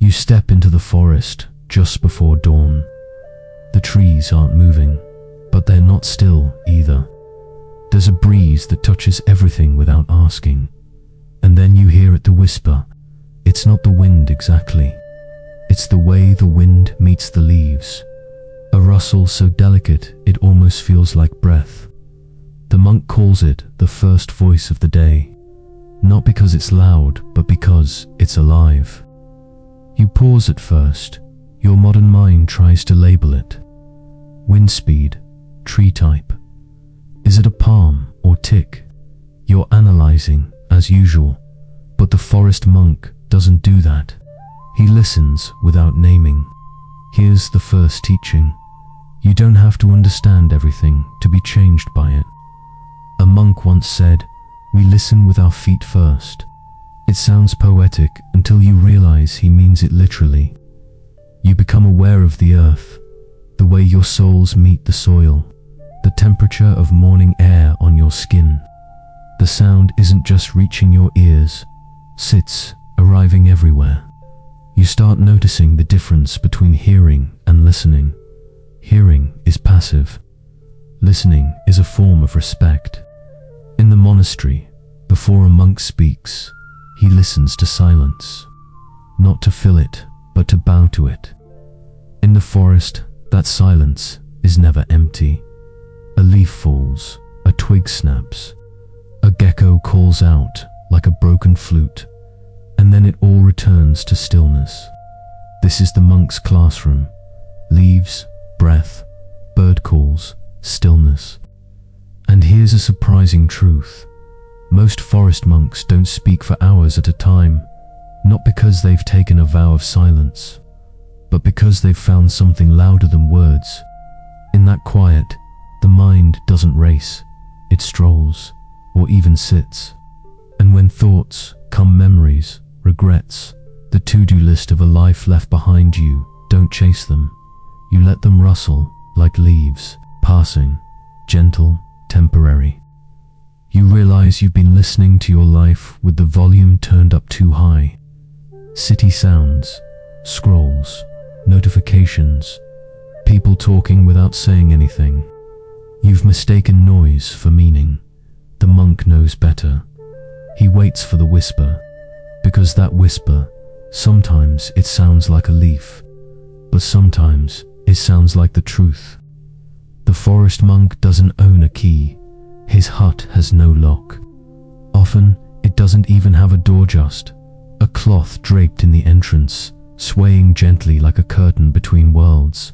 You step into the forest just before dawn. The trees aren't moving, but they're not still either. There's a breeze that touches everything without asking. And then you hear it the whisper. It's not the wind exactly. It's the way the wind meets the leaves. A rustle so delicate it almost feels like breath. The monk calls it the first voice of the day. Not because it's loud, but because it's alive. You pause at first. Your modern mind tries to label it. Wind speed, tree type. Is it a palm or tick? You're analyzing, as usual. But the forest monk doesn't do that. He listens without naming. Here's the first teaching. You don't have to understand everything to be changed by it. A monk once said, "We listen with our feet first." It sounds poetic until you realize he means it literally. You become aware of the earth, the way your soles meet the soil, the temperature of morning air on your skin. The sound isn't just reaching your ears, it's arriving everywhere. You start noticing the difference between hearing and listening. Hearing is passive. Listening is a form of respect. In the monastery, before a monk speaks, he listens to silence, not to fill it, but to bow to it. In the forest, that silence is never empty. A leaf falls, a twig snaps, a gecko calls out like a broken flute, and then it all returns to stillness. This is the monk's classroom. Leaves, breath, bird calls, stillness. And here's a surprising truth. Most forest monks don't speak for hours at a time, not because they've taken a vow of silence, but because they've found something louder than words. In that quiet, the mind doesn't race, it strolls, or even sits. And when thoughts come memories, regrets, the to-do list of a life left behind you, don't chase them. You let them rustle like leaves, passing, gentle, temporary. You realize you've been listening to your life with the volume turned up too high. City sounds, scrolls, notifications, people talking without saying anything. You've mistaken noise for meaning. The monk knows better. He waits for the whisper, because that whisper, sometimes it sounds like a leaf, but sometimes it sounds like the truth. The forest monk doesn't own a key. His hut has no lock. Often, it doesn't even have a door, just a cloth draped in the entrance, swaying gently like a curtain between worlds.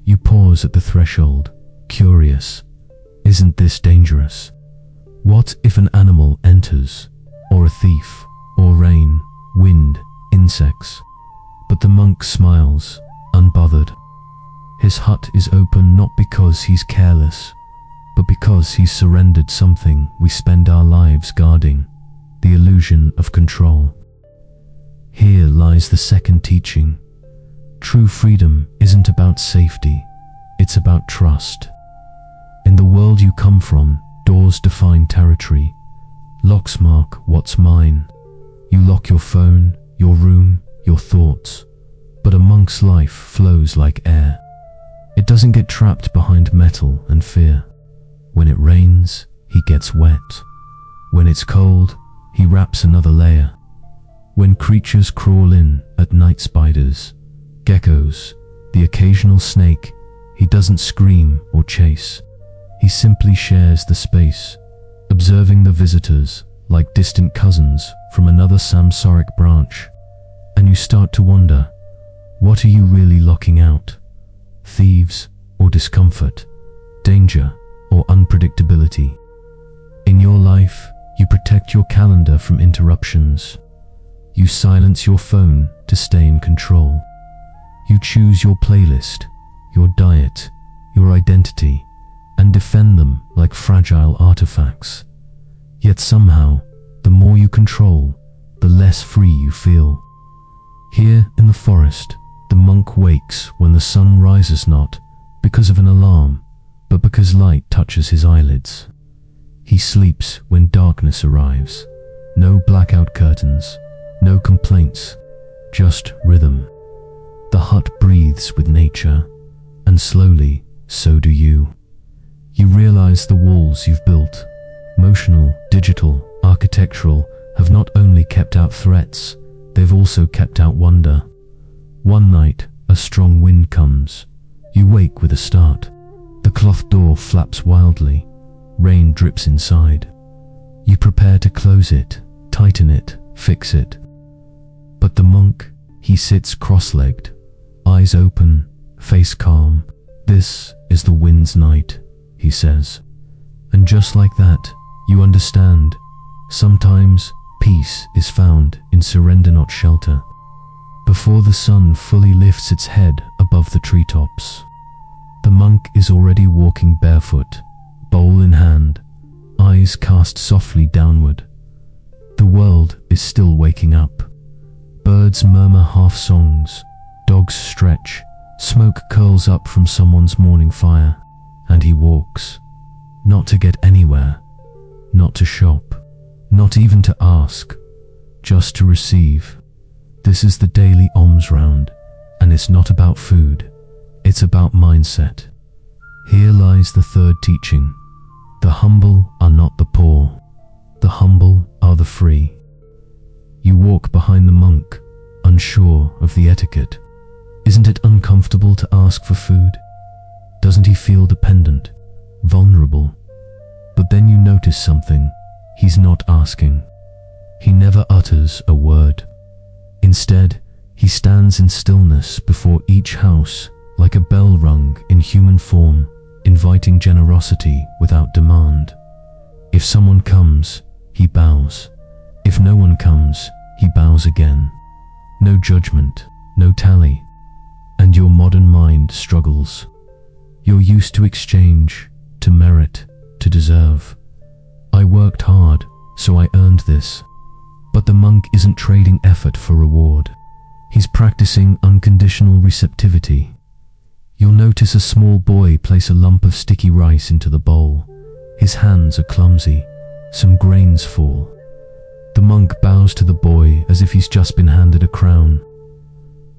You pause at the threshold, curious. Isn't this dangerous? What if an animal enters, or a thief, or rain, wind, insects? But the monk smiles, unbothered. His hut is open not because he's careless, but because he's surrendered something we spend our lives guarding, the illusion of control. Here lies the second teaching. True freedom isn't about safety, it's about trust. In the world you come from, doors define territory. Locks mark what's mine. You lock your phone, your room, your thoughts. But a monk's life flows like air. It doesn't get trapped behind metal and fear. When it rains, he gets wet. When it's cold, he wraps another layer. When creatures crawl in at night, spiders, geckos, the occasional snake, he doesn't scream or chase. He simply shares the space, observing the visitors like distant cousins from another samsaric branch. And you start to wonder, what are you really locking out? Thieves or discomfort? Danger or unpredictability? In your life, you protect your calendar from interruptions. You silence your phone to stay in control. You choose your playlist, your diet, your identity, and defend them like fragile artifacts. Yet somehow, the more you control, the less free you feel. Here in the forest, the monk wakes when the sun rises, not because of an alarm, but because light touches his eyelids. He sleeps when darkness arrives. No blackout curtains, no complaints, just rhythm. The hut breathes with nature, and slowly, so do you. You realize the walls you've built, emotional, digital, architectural, have not only kept out threats, they've also kept out wonder. One night, a strong wind comes. You wake with a start. The cloth door flaps wildly. Rain drips inside. You prepare to close it, tighten it, fix it. But the monk, he sits cross-legged, eyes open, face calm. "This is the wind's night," he says. And just like that, you understand. Sometimes peace is found in surrender, not shelter. Before the sun fully lifts its head above the treetops, the monk is already walking barefoot, bowl in hand, eyes cast softly downward. The world is still waking up. Birds murmur half songs, dogs stretch, smoke curls up from someone's morning fire, and he walks, not to get anywhere, not to shop, not even to ask, just to receive. This is the daily alms round, and it's not about food, it's about mindset. Here lies the third teaching. The humble are not the poor, the humble are the free. You walk behind the monk, unsure of the etiquette. Isn't it uncomfortable to ask for food? Doesn't he feel dependent, vulnerable? But then you notice something. He's not asking. He never utters a word. Instead, he stands in stillness before each house, like a bell rung in human form, inviting generosity without demand. If someone comes, he bows. If no one comes, he bows again. No judgment, no tally. And your modern mind struggles. You're used to exchange, to merit, to deserve. I worked hard, so I earned this. But the monk isn't trading effort for reward. He's practicing unconditional receptivity. You'll notice a small boy place a lump of sticky rice into the bowl. His hands are clumsy. Some grains fall. The monk bows to the boy as if he's just been handed a crown.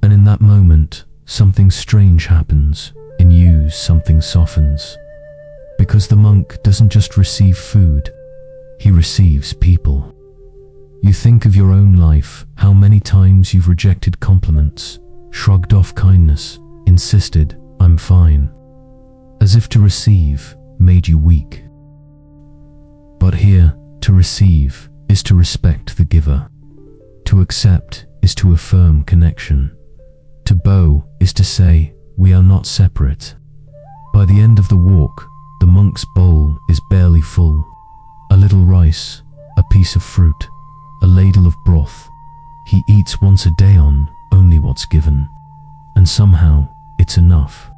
And in that moment, something strange happens. In you, something softens. Because the monk doesn't just receive food, he receives people. You think of your own life, how many times you've rejected compliments, shrugged off kindness, insisted, "I'm fine," as if to receive made you weak. But here, to receive is to respect the giver. To accept is to affirm connection. To bow is to say, "We are not separate." By the end of the walk, the monk's bowl is barely full. A little rice, a piece of fruit, a ladle of broth. He eats once a day on only what's given. And somehow, it's enough.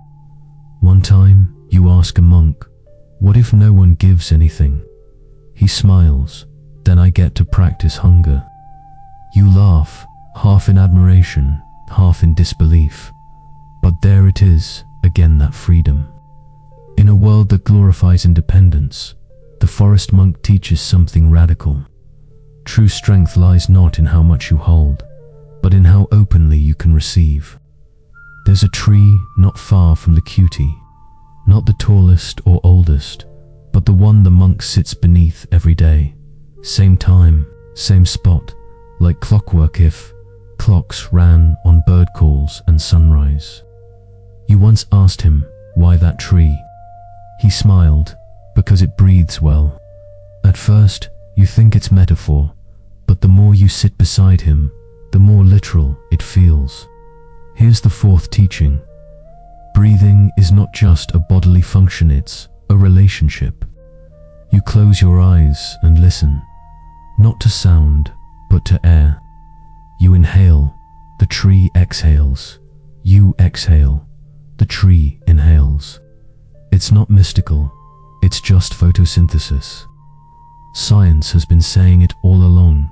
One time, you ask a monk, "What if no one gives anything?" He smiles, "Then I get to practice hunger." You laugh, half in admiration, half in disbelief. But there it is, again that freedom. In a world that glorifies independence, the forest monk teaches something radical. True strength lies not in how much you hold, but in how openly you can receive. There's a tree not far from the cutie, not the tallest or oldest, but the one the monk sits beneath every day. Same time, same spot, like clockwork if clocks ran on bird calls and sunrise. You once asked him, "Why that tree?" He smiled, "Because it breathes well." At first, you think it's metaphor, but the more you sit beside him, the more literal it feels. Here's the fourth teaching. Breathing is not just a bodily function, it's a relationship. You close your eyes and listen, not to sound, but to air. You inhale, the tree exhales. You exhale, the tree inhales. It's not mystical, it's just photosynthesis. Science has been saying it all along,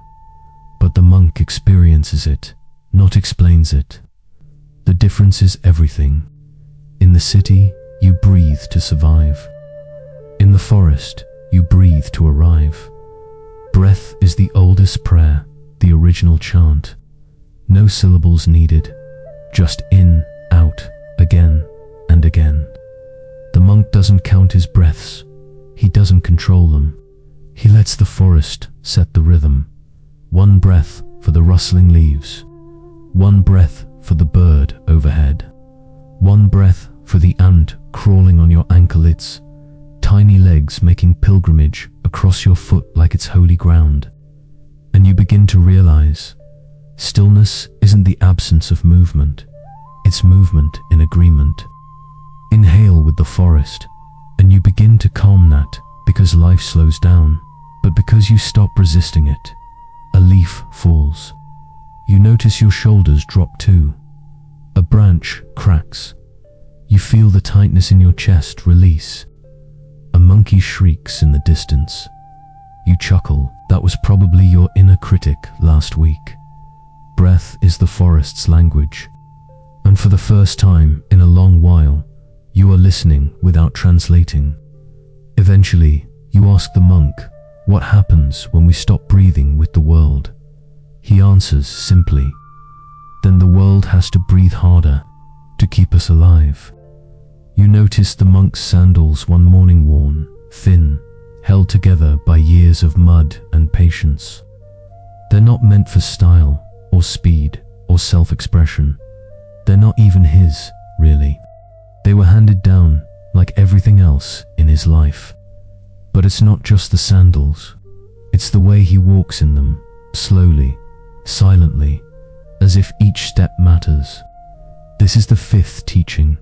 but the monk experiences it, not explains it. The difference is everything. In the city, you breathe to survive. In the forest, you breathe to arrive. Breath is the oldest prayer, the original chant. no syllables needed, just in, out, again and again. The monk doesn't count his breaths, he doesn't control them. He lets the forest set the rhythm. One breath for the rustling leaves, one breath for the bird overhead, one breath for the ant crawling on your ankle, its tiny legs making pilgrimage across your foot like it's holy ground. And you begin to realize, stillness isn't the absence of movement, it's movement in agreement. Inhale with the forest, and you begin to calm that, because life slows down, but because you stop resisting it. A leaf falls. You notice your shoulders drop too. A branch cracks. You feel the tightness in your chest release. A monkey shrieks in the distance. You chuckle, that was probably your inner critic last week. Breath is the forest's language. And for the first time in a long while, you are listening without translating. Eventually, you ask the monk, what happens when we stop breathing with the world? He answers simply, then the world has to breathe harder to keep us alive. You notice the monk's sandals one morning worn, thin, held together by years of mud and patience. They're not meant for style or speed or self-expression. They're not even his, really. They were handed down like everything else in his life. But it's not just the sandals. It's the way he walks in them, slowly, silently, as if each step matters. This is the fifth teaching.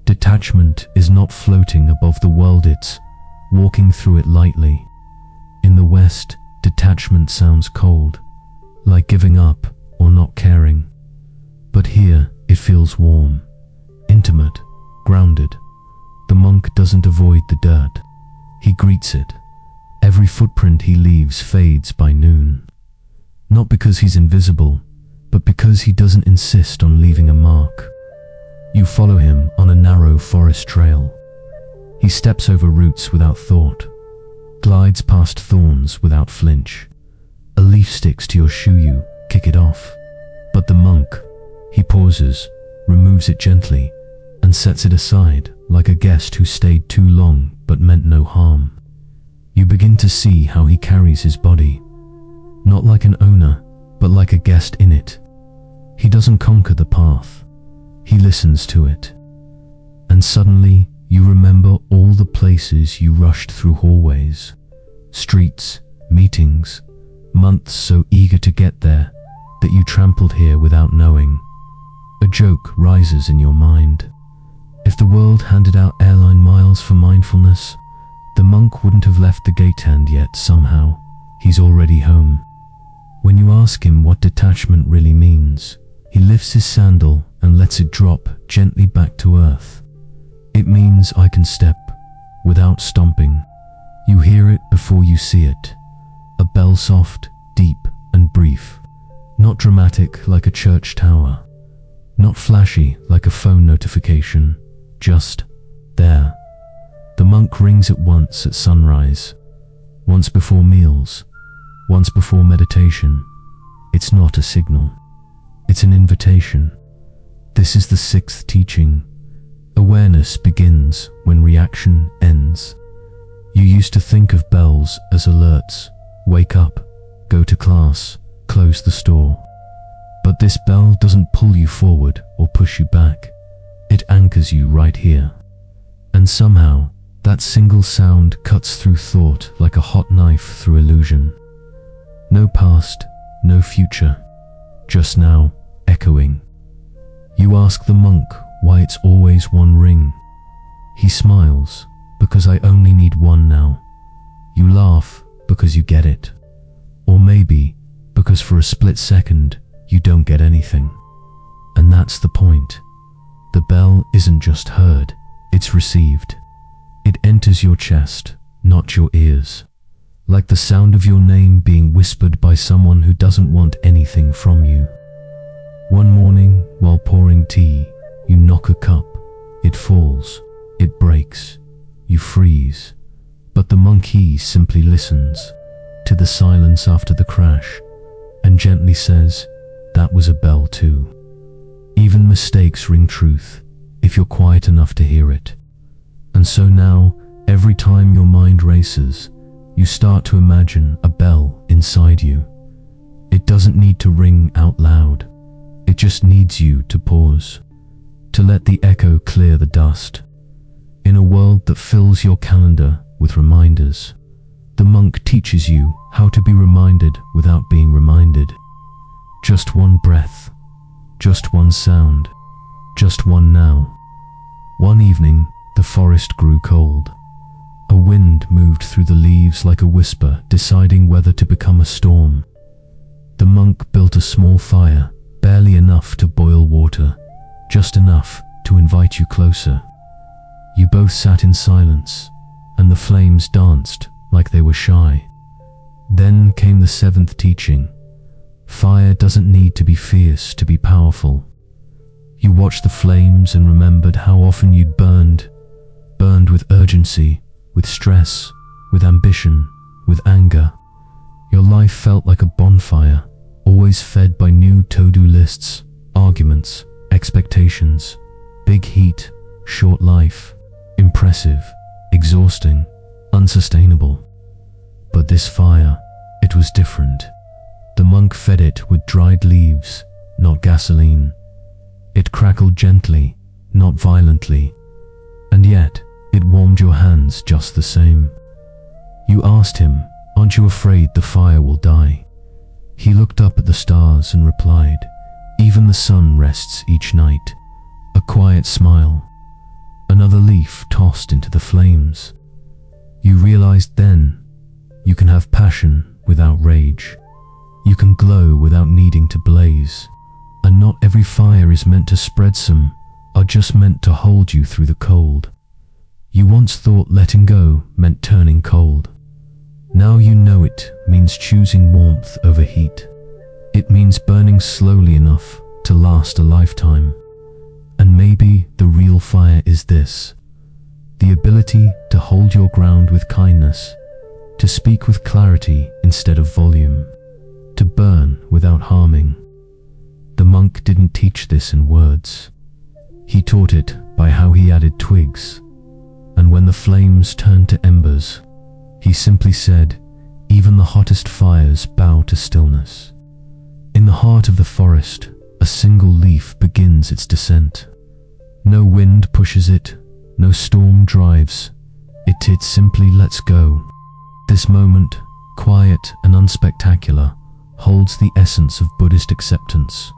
Detachment is not floating above the world, it's walking through it lightly. In the West, detachment sounds cold, like giving up or not caring. But here, it feels warm, intimate, grounded. The monk doesn't avoid the dirt. He greets it. Every footprint he leaves fades by noon. Not because he's invisible, but because he doesn't insist on leaving a mark. You follow him on a narrow forest trail. He steps over roots without thought, glides past thorns without flinch. A leaf sticks to your shoe, you kick it off. But the monk, he pauses, removes it gently, and sets it aside like a guest who stayed too long but meant no harm. You begin to see how he carries his body, not like an owner, but like a guest in it. He doesn't conquer the path, he listens to it. And suddenly, you remember all the places you rushed through, hallways, streets, meetings, months so eager to get there that you trampled here without knowing. A joke rises in your mind. If the world handed out airline miles for mindfulness, the monk wouldn't have left the gate, and yet somehow, he's already home. When you ask him what detachment really means, he lifts his sandal and lets it drop gently back to earth. It means I can step without stomping. You hear it before you see it. A bell, soft, deep, and brief. Not dramatic like a church tower. Not flashy like a phone notification. Just there. The monk rings it once at sunrise, once before meals, once before meditation. It's not a signal. It's an invitation. This is the sixth teaching. Awareness begins when reaction ends. You used to think of bells as alerts. Wake up, go to class, close the store. But this bell doesn't pull you forward or push you back. It anchors you right here. And somehow, that single sound cuts through thought like a hot knife through illusion. No past, no future, just now, echoing. You ask the monk why it's always one ring. He smiles, because I only need one now. You laugh, because you get it. Or maybe, because for a split second, you don't get anything. And that's the point. The bell isn't just heard, it's received. It enters your chest, not your ears. Like the sound of your name being whispered by someone who doesn't want anything from you. One morning, while pouring tea, you knock a cup. It falls, it breaks, you freeze. But the monkey simply listens to the silence after the crash and gently says, that was a bell too. Even mistakes ring truth, if you're quiet enough to hear it. And so now, every time your mind races, you start to imagine a bell inside you. It doesn't need to ring out loud. It just needs you to pause, to let the echo clear the dust. In a world that fills your calendar with reminders, the monk teaches you how to be reminded without being reminded. Just one breath, just one sound, just one now. One evening, the forest grew cold. A wind moved through the leaves like a whisper, deciding whether to become a storm. The monk built a small fire, barely enough to boil water, just enough to invite you closer. You both sat in silence, and the flames danced like they were shy. Then came the seventh teaching. Fire doesn't need to be fierce to be powerful. You watched the flames and remembered how often you'd burned with urgency, with stress, with ambition, with anger. Your life felt like a bonfire, always fed by new to-do lists, arguments, expectations, big heat, short life, impressive, exhausting, unsustainable. But this fire, it was different. The monk fed it with dried leaves, not gasoline. It crackled gently, not violently. And yet, it warmed your hands just the same. You asked him, "Aren't you afraid the fire will die?" He looked up at the stars and replied, "Even the sun rests each night." A quiet smile. Another leaf tossed into the flames. You realized then, you can have passion without rage. You can glow without needing to blaze. And not every fire is meant to spread, some are just meant to hold you through the cold. You once thought letting go meant turning cold. Now you know it means choosing warmth over heat. It means burning slowly enough to last a lifetime. And maybe the real fire is this: the ability to hold your ground with kindness, to speak with clarity instead of volume, to burn without harming. The monk didn't teach this in words. He taught it by how he added twigs. And when the flames turned to embers, he simply said, "Even the hottest fires bow to stillness." In the heart of the forest, a single leaf begins its descent. No wind pushes it, no storm drives. It simply lets go. This moment, quiet and unspectacular, holds the essence of Buddhist acceptance,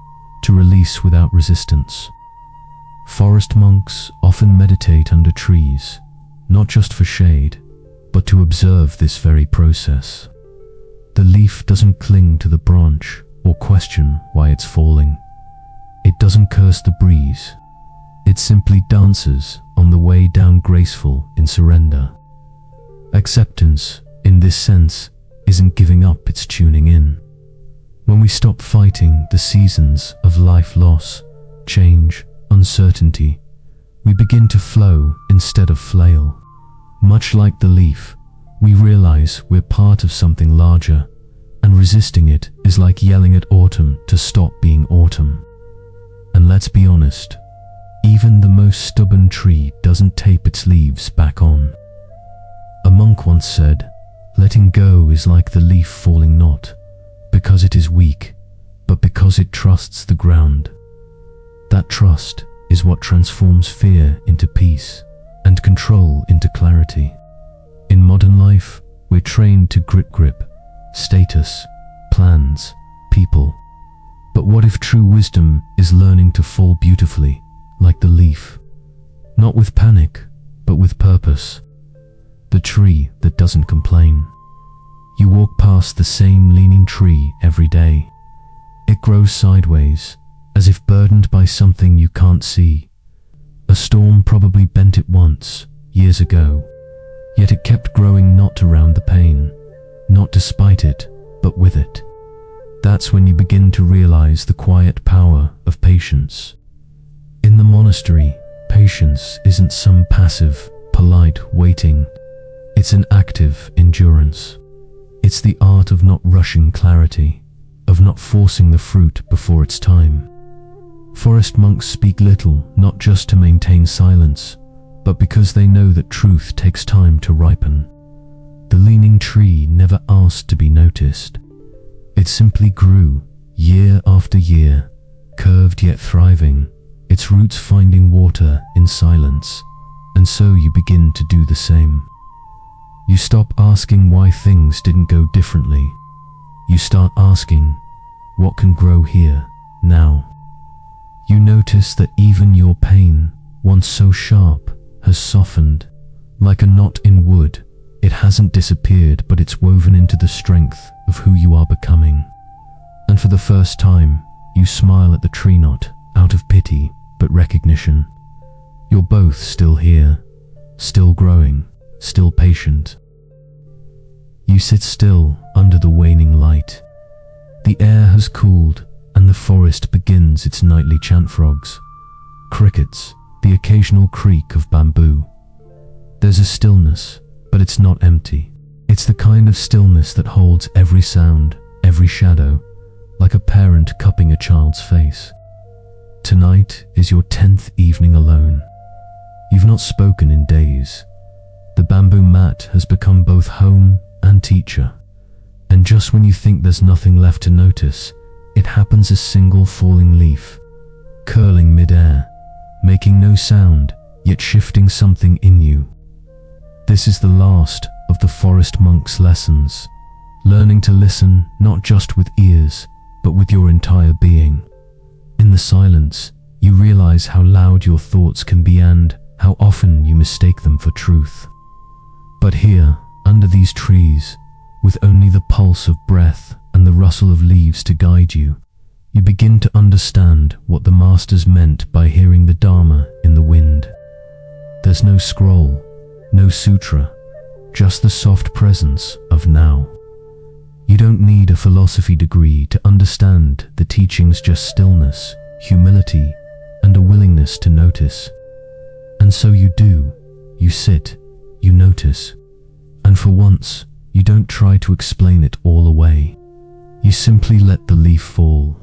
to release without resistance. Forest monks often meditate under trees, not just for shade, but to observe this very process. The leaf doesn't cling to the branch or question why it's falling. It doesn't curse the breeze. It simply dances on the way down, graceful in surrender. Acceptance, in this sense, isn't giving up, it's tuning in. When we stop fighting the seasons of life, loss, change, uncertainty, we begin to flow instead of flail. Much like the leaf, we realize we're part of something larger, and resisting it is like yelling at autumn to stop being autumn. And let's be honest, even the most stubborn tree doesn't tape its leaves back on. A monk once said, "Letting go is like the leaf falling not because it is weak, but because it trusts the ground." That trust is what transforms fear into peace and control into clarity. In modern life, we're trained to grip, status, plans, people. But what if true wisdom is learning to fall beautifully, like the leaf? Not with panic, but with purpose. The tree that doesn't complain. You walk past the same leaning tree every day. It grows sideways, as if burdened by something you can't see. A storm probably bent it once, years ago. Yet it kept growing, not around the pain, not despite it, but with it. That's when you begin to realize the quiet power of patience. In the monastery, patience isn't some passive, polite waiting. It's an active endurance. It's the art of not rushing clarity, of not forcing the fruit before its time. Forest monks speak little, not just to maintain silence, but because they know that truth takes time to ripen. The leaning tree never asked to be noticed. It simply grew, year after year, curved yet thriving, its roots finding water in silence, and so you begin to do the same. You stop asking why things didn't go differently. You start asking, what can grow here, now? You notice that even your pain, once so sharp, has softened. Like a knot in wood, it hasn't disappeared, but it's woven into the strength of who you are becoming. And for the first time, you smile at the tree knot, out of pity, but recognition. You're both still here, still growing, still patient. You sit still under the waning light. The air has cooled, and the forest begins its nightly chant. Frogs, crickets, the occasional creak of bamboo. There's a stillness, but it's not empty. It's the kind of stillness that holds every sound, every shadow, like a parent cupping a child's face. Tonight is your 10th evening alone. You've not spoken in days. The bamboo mat has become both home and teacher. And just when you think there's nothing left to notice, it happens: a single falling leaf, curling mid-air, making no sound, yet shifting something in you. This is the last of the forest monk's lessons, learning to listen not just with ears, but with your entire being. In the silence, you realize how loud your thoughts can be and how often you mistake them for truth. But here, under these trees, with only the pulse of breath and the rustle of leaves to guide you, you begin to understand what the masters meant by hearing the Dharma in the wind. There's no scroll, no sutra, just the soft presence of now. You don't need a philosophy degree to understand the teachings, just stillness, humility, and a willingness to notice. And so you do. You sit, you notice, and for once, you don't try to explain it all away. You simply let the leaf fall,